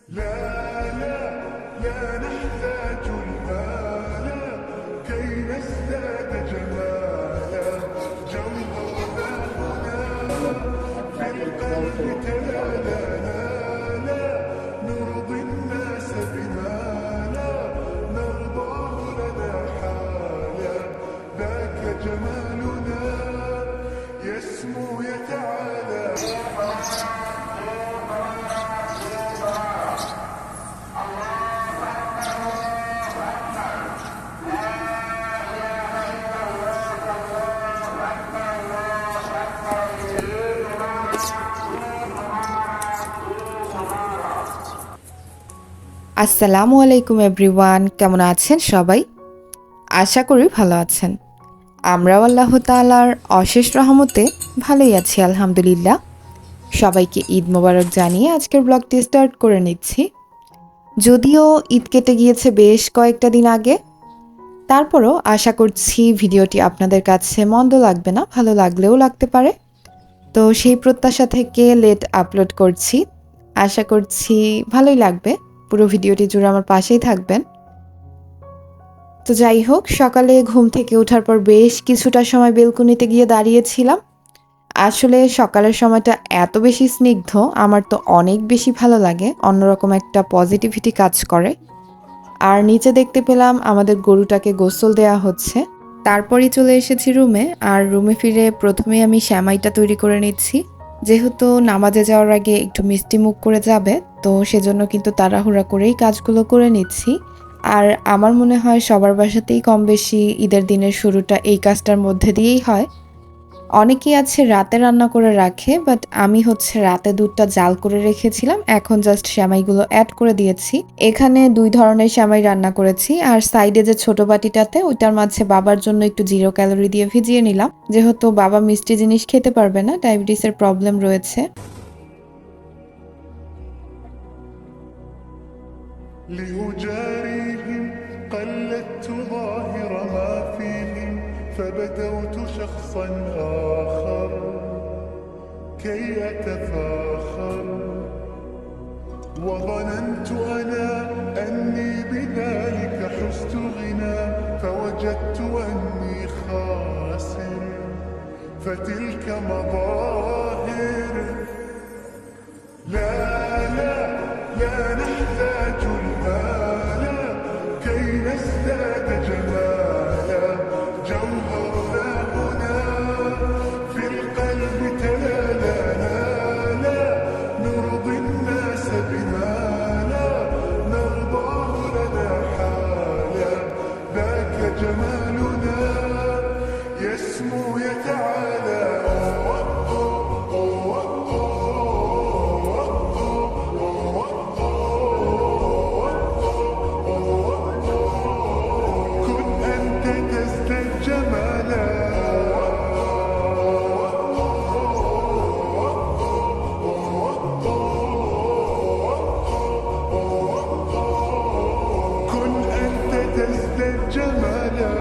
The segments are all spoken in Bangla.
لا لا لا نحتاج المال كي نزداد جمالا جوهرنا هنا في القلب تلالا لا لا نرضي الناس بما لا نرضاه لنا حالا ذاك جمالنا يسمو يتعالى. আসসালামু আলাইকুম এভরিওয়ান, কেমন আছেন সবাই? আশা করি ভালো আছেন। আমরাও আল্লাহ তাআলার অশেষ রহমতে ভালোই আছি আলহামদুলিল্লাহ। সবাইকে ঈদ মোবারক জানিয়ে আজকের ব্লগটি স্টার্ট করে নিচ্ছি। যদিও ঈদ কেটে গিয়েছে বেশ কয়েকটা দিন আগে, তারপরও আশা করছি ভিডিওটি আপনাদের কাছে মন্দ লাগবে না, ভালো লাগলেও লাগতে পারে। তো সেই প্রত্যাশা থেকে লেট আপলোড করছি, আশা করছি ভালোই লাগবে। পুরো ভিডিওটি জুড়ে আমার পাশেই থাকবেন। তো যাই হোক, সকালে ঘুম থেকে ওঠার পর বেশ কিছুটা সময় বেলকনিতে গিয়ে দাঁড়িয়েছিলাম। আসলে সকালের সময়টা এত বেশি স্নিগ্ধ, আমার তো অনেক বেশি ভালো লাগে, অন্যরকম একটা পজিটিভিটি কাজ করে। আর নিচে দেখতে পেলাম আমাদের গরুটাকে গোসল দেওয়া হচ্ছে। তারপরই চলে এসেছি রুমে, আর রুমে ফিরে প্রথমেই আমি সেমাইটা তৈরি করে নিচ্ছি। যেহেতু নামাজে যাওয়ার আগে একটু মিষ্টি মুখ করে যাবে, তো সেজন্য কিন্তু তাড়াহুড়া করেই কাজগুলো করে নিচ্ছি। আর আমার মনে হয় সবার বাসাতেই কম বেশি ঈদের দিনের শুরুটা এই কাজটার মধ্যে দিয়েই হয়। অনেকেই আছে রাতে রান্না করে রাখে, বাট আমি হচ্ছে রাতে দুধটা জাল করে রেখেছিলাম, এখন জাস্ট সেমাইগুলো অ্যাড করে দিয়েছি। এখানে 2 ধরনের সেমাই রান্না করেছি, আর সাইডে যে ছোট বাটিটাতে ওইটার মাঝে বাবার জন্য একটু 0 ক্যালোরি দিয়ে ভিজিয়ে নিলাম, যেহেতু বাবা মিষ্টি জিনিস খেতে পারবে না, ডায়াবেটিসের প্রবলেম রয়েছে। لأجاريهم قلدت ظاهر ما فيهم فبدوت شخصا آخر كي أتفاخر وظننت أنا أني بذلك حزت غنى فوجدت أني خاسر فتلك مظاهر لا لا لا نحتاج المال كي نزداد جمالا جوهرنا هنا في القلب تلالا لا لا نرضي الناس بما لا نرضاه لنا حالا ذاك جمالنا يسمو يتعالى. كن أنت تزداد جمالا كن أنت تزداد جمالا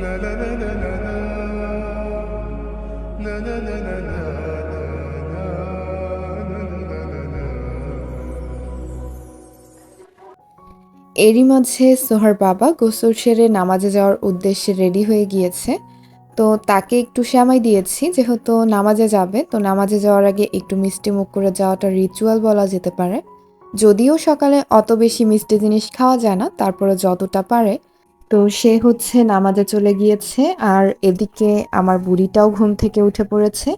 لا لا لا لا لا لا لا لا لا لا এরই মাঝে সোহার বাবা গোসল সেরে নামাজে যাওয়ার উদ্দেশ্যে রেডি হয়ে গিয়েছে। তো তাকে একটু সেমাই দিয়েছি, যেহেতু নামাজে যাবে, তো নামাজে যাওয়ার আগে একটু মিষ্টি মুখ করে যাওয়াটা রিচুয়াল বলা যেতে পারে। যদিও সকালে অত বেশি মিষ্টি জিনিস খাওয়া যায় না, তারপরে যতটা পারে। তো সে হচ্ছে নামাজে চলে গিয়েছে, আর এদিকে আমার বুড়িটাও ঘুম থেকে উঠে পড়েছে,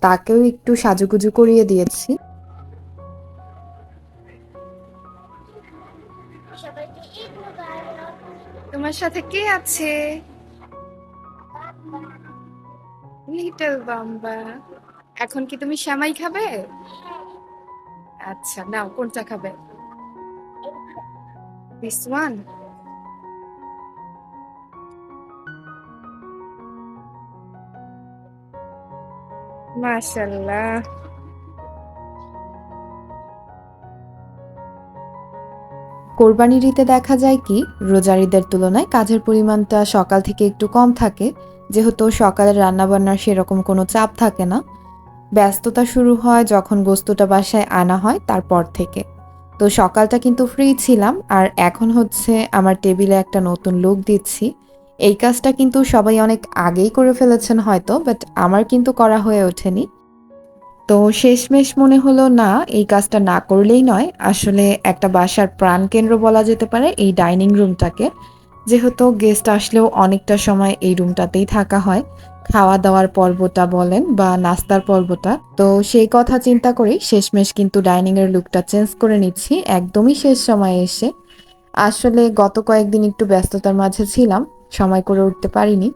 তাকেও একটু সাজুগুজু করিয়ে দিয়েছি। তোমার সাথে কে আছে? লিটল বাম্বা। এখন কি তুমি সেমাই খাবে? আচ্ছা, নাও, কোনটা খাবে? This one. মাশাআল্লাহ। কোরবানির ঈদে দেখা যায় কি, রোজার ঈদের তুলনায় কাজের পরিমাণটা সকাল থেকে একটু কম থাকে, যেহেতু সকালে রান্নাবান্নার সেরকম কোনো চাপ থাকে না। ব্যস্ততা শুরু হয় যখন গোস্তটা বাসায় আনা হয় তারপর থেকে। তো সকালটা কিন্তু ফ্রি ছিলাম, আর এখন হচ্ছে আমার টেবিলে একটা নতুন লুক দিচ্ছি। এই কাজটা কিন্তু সবাই অনেক আগেই করে ফেলেছেন হয়তো, বাট আমার কিন্তু করা হয়ে ওঠেনি। তো শেষমেশ মনে হলো না, এই কাজটা না করলেই নয়। আসলে একটা বাসার প্রাণকেন্দ্র বলা যেতে পারে এই ডাইনিং রুমটাকে। যেহেতু গেস্ট আসলেও অনেকটা সময় এই রুমটাতেই থাকা হয়, খাওয়া দাওয়ার পর্বটা বলেন বা নাস্তার পর্বটা। তো সেই কথা চিন্তা করেই শেষমেশ কিন্তু ডাইনিং এর লুকটা চেঞ্জ করে নিচ্ছি একদমই শেষ সময়ে এসে। আসলে গত কয়েকদিন একটু ব্যস্ততার মাঝে ছিলাম, সময় করে উঠতে পারিনি।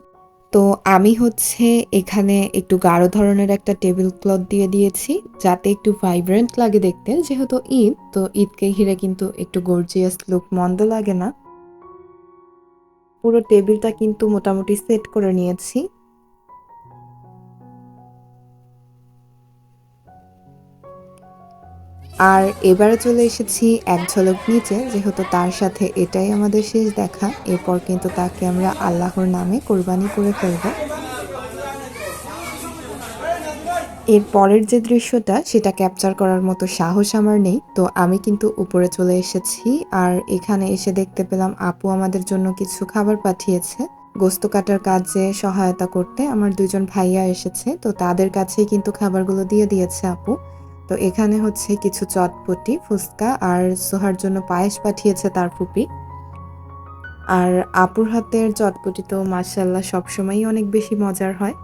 তো আমি হচ্ছে এখানে একটু গাঢ় ধরনের একটা টেবিল ক্লথ দিয়ে দিয়েছি, যাতে একটু ভাইব্রেন্ট লাগে দেখতে। যেহেতু ঈদ, তো ঈদকে ঘিরে কিন্তু একটু গর্জিয়াস লুক মন্দ লাগে না। পুরো টেবিলটা কিন্তু মোটামুটি সেট করে নিয়েছি। আর এবারে চলে এসেছি এক ঝলক নিচে, যেহেতু তার সাথে এটাই আমাদের শেষ দেখা। এরপর কিন্তু তাকে আমরা আল্লাহর নামে কোরবানি করে ফেলবো। এর পরের যে দৃশ্যটা, সেটা ক্যাপচার করার মতো সাহস আমার নেই। তো আমি কিন্তু উপরে চলে এসেছি, আর এখানে এসে দেখতে পেলাম আপু আমাদের জন্য কিছু খাবার পাঠিয়েছে। গোস্ত কাটার কাজে সহায়তা করতে আমার ২ জন ভাইয়া এসেছে, তো তাদের কাছেই কিন্তু খাবারগুলো দিয়ে দিয়েছে আপু। তো এখানে হচ্ছে কিছু চটপটি, ফুচকা আর সোহার জন্য পায়েস পাঠিয়েছে তার ফুপি। আর আপুর হাতের চটপটি তো মাশাআল্লাহ সবসময়ই অনেক বেশি মজার হয়।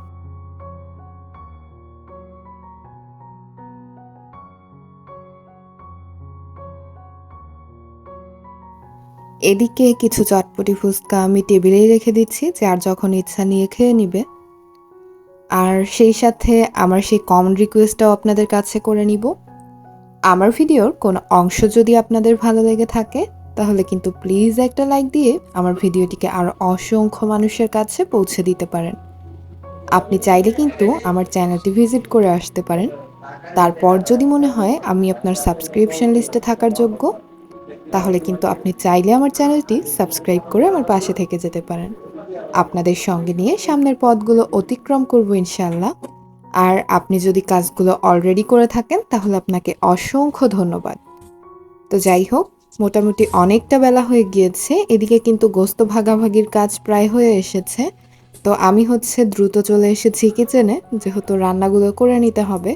এদিকে কিছু চটপটি ফুচকা আমি টেবিলেই রেখে দিচ্ছি, যার যখন ইচ্ছা নিয়ে খেয়ে নিবে। আর সেই সাথে আমার সেই কমন রিকোয়েস্টটাও আপনাদের কাছে করে নিব। আমার ভিডিওর কোনো অংশ যদি আপনাদের ভালো লেগে থাকে, তাহলে কিন্তু প্লিজ একটা লাইক দিয়ে আমার ভিডিওটিকে আরও অসংখ্য মানুষের কাছে পৌঁছে দিতে পারেন। আপনি চাইলে কিন্তু আমার চ্যানেলটি ভিজিট করে আসতে পারেন। তারপর যদি মনে হয় আমি আপনার সাবস্ক্রিপশন লিস্টে থাকার যোগ্য, তাহলে কিন্তু আপনি চাইলে আমার চ্যানেলটি সাবস্ক্রাইব করে আমার পাশে থেকে যেতে পারেন। আপনাদের সঙ্গে নিয়ে সামনের পথগুলো অতিক্রম করব ইনশাআল্লাহ। আর আপনি যদি কাজগুলো অলরেডি করে থাকেন, তাহলে আপনাকে অসংখ্য ধন্যবাদ। তো যাই হোক, মোটামুটি অনেকটা বেলা হয়ে গিয়েছে। এদিকে কিন্তু গোস্ত ভাগাভাগির কাজ প্রায় হয়ে এসেছে। তো আমি হচ্ছে দ্রুত চলে এসেছি কিচেনে, যেহেতু রান্নাগুলো করে নিতে হবে।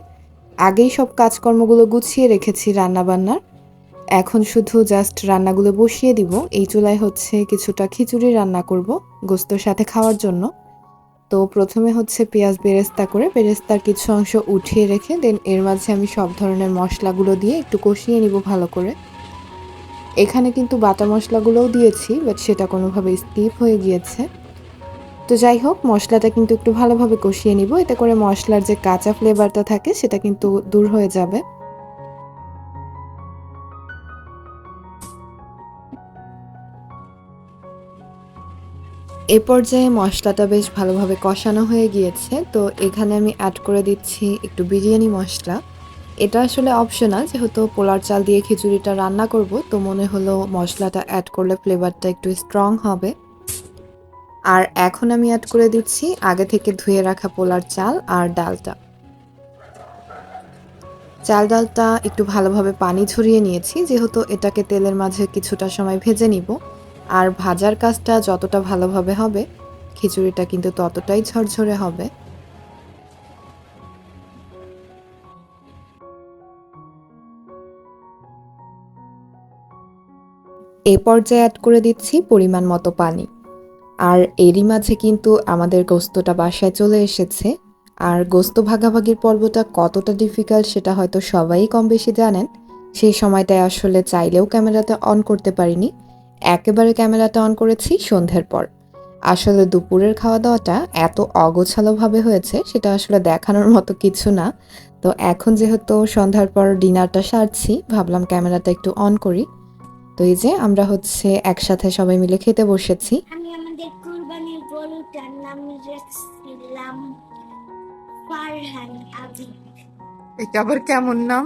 আগেই সব কাজকর্মগুলো গুছিয়ে রেখেছি রান্নাবান্নার। এখন শুধু জাস্ট রান্নাগুলো বসিয়ে দিব। এই চুলায় হচ্ছে কিছুটা খিচুড়ি রান্না করব গোস্তর সাথে খাওয়ার জন্য। তো প্রথমে হচ্ছে পেঁয়াজ বেরেস্তা করে বেরেস্তার কিছু অংশ উঠিয়ে রেখে দেন এর মাঝে আমি সব ধরনের মশলাগুলো দিয়ে একটু কষিয়ে নিব ভালো করে। এখানে কিন্তু বাটা মশলাগুলোও দিয়েছি, বাট সেটা কোনোভাবে স্কিপ হয়ে গিয়েছে। তো যাই হোক, মশলাটা কিন্তু একটু ভালোভাবে কষিয়ে নিব, এতে করে মশলার যে কাঁচা ফ্লেভারটা থাকে সেটা কিন্তু দূর হয়ে যাবে। এ পর্যায়ে মশলাটা বেশ ভালোভাবে কষানো হয়ে গিয়েছে। তো এখানে আমি অ্যাড করে দিচ্ছি একটু বিরিয়ানি মশলা। এটা আসলে অপশনাল, যেহেতু পোলার চাল দিয়ে খিচুড়িটা রান্না করব, তো মনে হলো মশলাটা অ্যাড করলে ফ্লেভারটা একটু স্ট্রং হবে। আর এখন আমি অ্যাড করে দিচ্ছি আগে থেকে ধুয়ে রাখা পোলার চাল আর ডালটা। চাল ডালটা একটু ভালোভাবে পানি ঝরিয়ে নিয়েছি, যেহেতু এটাকে তেলের মাঝে কিছুটা সময় ভেজে নিব। আর ভাজার কাজটা যতটা ভালোভাবে হবে, খিচুড়িটা কিন্তু ততটাই ঝরঝরে হবে। এ পর্যায়ে অ্যাড করে দিচ্ছি পরিমাণ মতো পানি। আর এরই মাঝে কিন্তু আমাদের গোস্তটা বাসায় চলে এসেছে। আর গোস্ত ভাগাভাগির পর্বটা কতটা ডিফিকাল্ট সেটা হয়তো সবাই কম বেশি জানেন। সেই সময়টায় আসলে চাইলেও ক্যামেরাটা অন করতে পারিনি। একেবারে ক্যামেরাটা অন করেছি সন্ধ্যের পর। আসলে দুপুরের খাওয়া দাওয়াটা এত অগোছালোভাবে হয়েছে, সেটা আসলে দেখানোর মতো কিছু না। তো এখন যেহেতু সন্ধ্যার পর ডিনারটা সারছি, ভাবলাম ক্যামেরাটা একটু অন করি। তো এই যে আমরা হচ্ছে একসাথে সবাই মিলে খেতে বসেছি। আমি আমাদের কুরবানির গরুটার নাম রেখেছিলাম ফারহান আবিদ। এটা আবার কেমন নাম?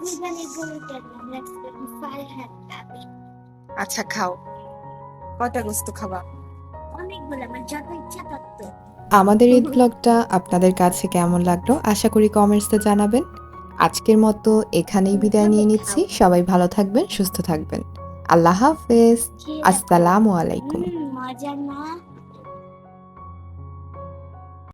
কুরবানির গরুটার নাম রাখছিলাম ফারহান আবিদ। আচ্ছা খাও, কয়টা গোস্ত খাবা? অনেকগুলো, আমার যত ইচ্ছা তত। আমাদের এই ব্লগটা আপনাদের কাছে কেমন লাগলো আশা করি কমেন্টসে জানাবেন। আজকের মতো এখানেই বিদায় নিয়ে নিচ্ছি। সবাই ভালো থাকবেন, সুস্থ থাকবেন। আল্লাহ হাফেজ। আসসালামু আলাইকুম। মজা না